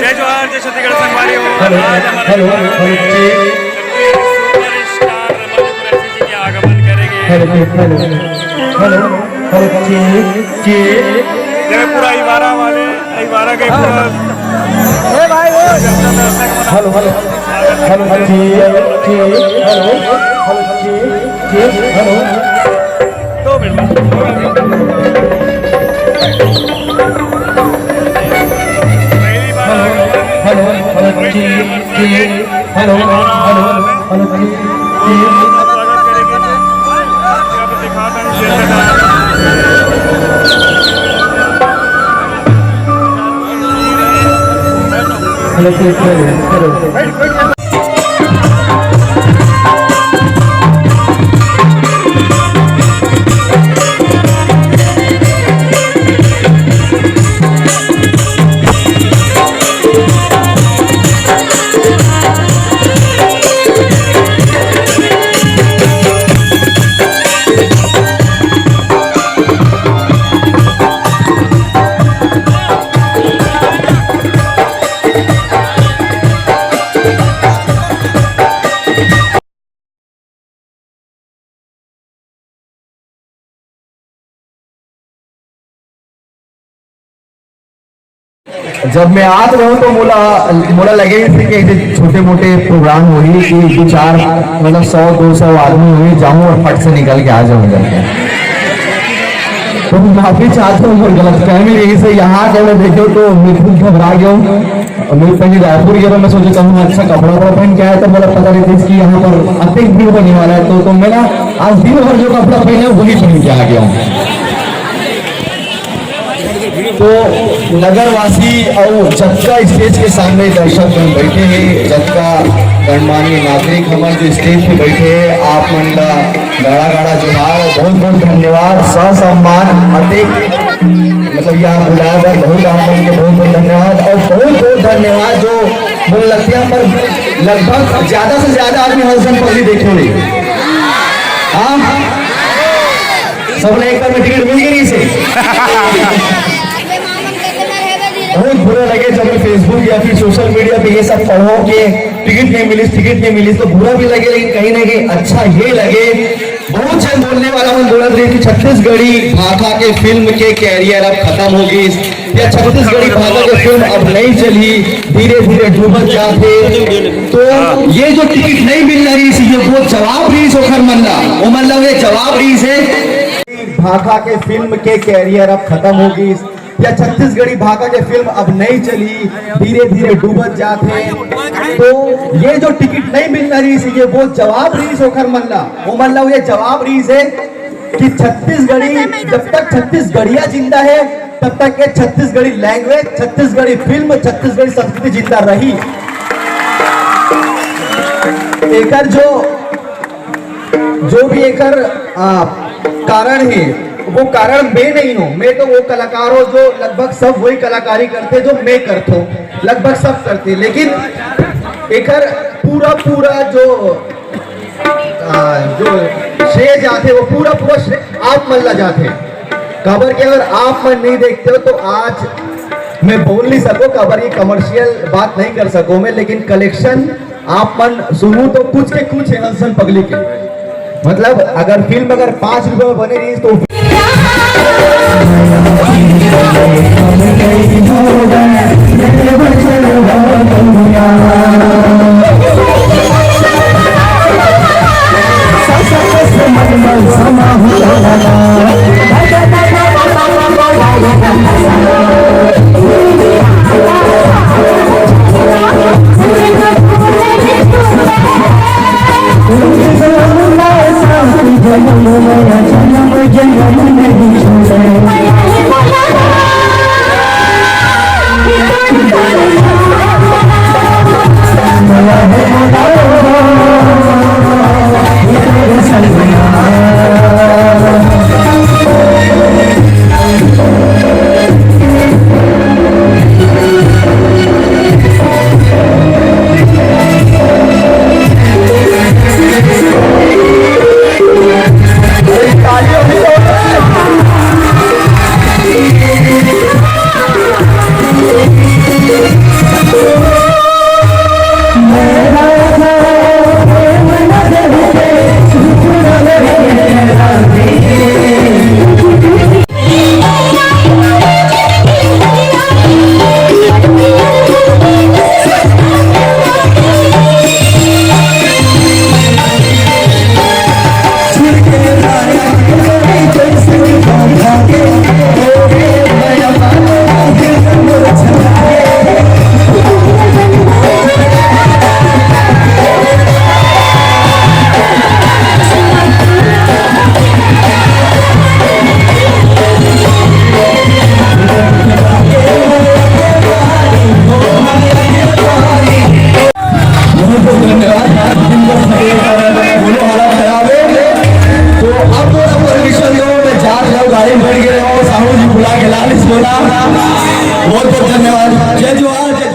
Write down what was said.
जय जोहार जय छत्तीसगढ़ संगवारी हो। आज हमारा सुपरस्टार रमन कुरैशी जी के आगमन करेंगे। जय पूरा इवारा वाले इवारा के पूरा दो मिनट जब मैं आज रहा हूँ तो मोला लगे कि ऐसे छोटे मोटे प्रोग्राम हो रही कि दो चार मतलब 100-200 आदमी हुई जाऊं और फट से निकल के आ जाऊं करके। तो माफी चाहता हूँ गलत फहमी रही से यहाँ के मैं देखो तो मैं खुद घबरा गया हूँ। मैं पहले रायपुर गया मैं सोचा कहूँ अच्छा कपड़ा पहन के आया तो मुझे पता नहीं था कि यहाँ पर अधिक भीड़ होने वाला है। तो मैं ना आज दिन भर जो कपड़ा पहने वही पहन के आ गया हूँ। तो नगरवासी और जत्का स्टेज के सामने दर्शक बैठे हैं। जत्का गणमान्य नागरिक हमारे जो स्टेज पे बैठे हैं आप मन का गाड़ा जुड़ाव बहुत बहुत धन्यवाद ससम्मान अधिक मतलब यहाँ बुलाया गया बहुत आप मन के बहुत बहुत धन्यवाद। और बहुत बहुत धन्यवाद जो मुल्लतिया पर लगभग ज्यादा से ज्यादा आदमी हसन पगड़ी देखे हुए। हाँ सबने एक बार में टिकट मिल गई से बहुत बुरा लगे जब मैं फेसबुक या फिर सोशल मीडिया पे ये सब पढ़ो कि टिकट नहीं मिली तो बुरा भी लगे लेकिन कहीं ना कहीं अच्छा ये लगे। बहुत जन बोलने वाला हम बोल रहे कि छत्तीसगढ़ी भाषा के फिल्म के कैरियर अब खत्म होगी या छत्तीसगढ़ी भाषा के फिल्म अब नहीं चली धीरे धीरे डूबत जाते। तो ये जो टिकट नहीं मिल रही थी वो जवाब रही सोखर मल्ला वो मतलब ये जवाब रही से भाषा के फिल्म के कैरियर अब खत्म होगी या छत्तीसगढ़ी भाषा के फिल्म अब नहीं चली धीरे धीरे डूबत जाते। तो ये जो टिकट नहीं मिल रही थी ये वो जवाब रही सोखर मल्ला वो मतलब ये जवाब रही से कि छत्तीसगढ़ी जब तक छत्तीसगढ़िया जिंदा है तब तक ये छत्तीसगढ़ी लैंग्वेज छत्तीसगढ़ी फिल्म छत्तीसगढ़ी संस्कृति जिंदा रही। एकर जो भी एकर कारण है वो कारण मैं नहीं हूँ। मैं तो वो कलाकार हूँ जो लगभग सब वही कलाकारी करते जो मैं करता हूँ लगभग सब करते लेकिन एकर पूरा जो श्रेय जाते वो पूरा श्रेय आप मल्ला जाते खबर के अगर आप मन नहीं देखते हो तो आज मैं बोल नहीं सकूँ खबर ये कमर्शियल बात नहीं कर सकूँ मैं लेकिन कलेक्शन आप मन सुनूं तो कुछ के कुछ है हंसन पगली के मतलब अगर फिल्म अगर 5 रुपए में बने रही तो बुला के लालिश बोला। बहुत बहुत धन्यवाद। जय जवाहर।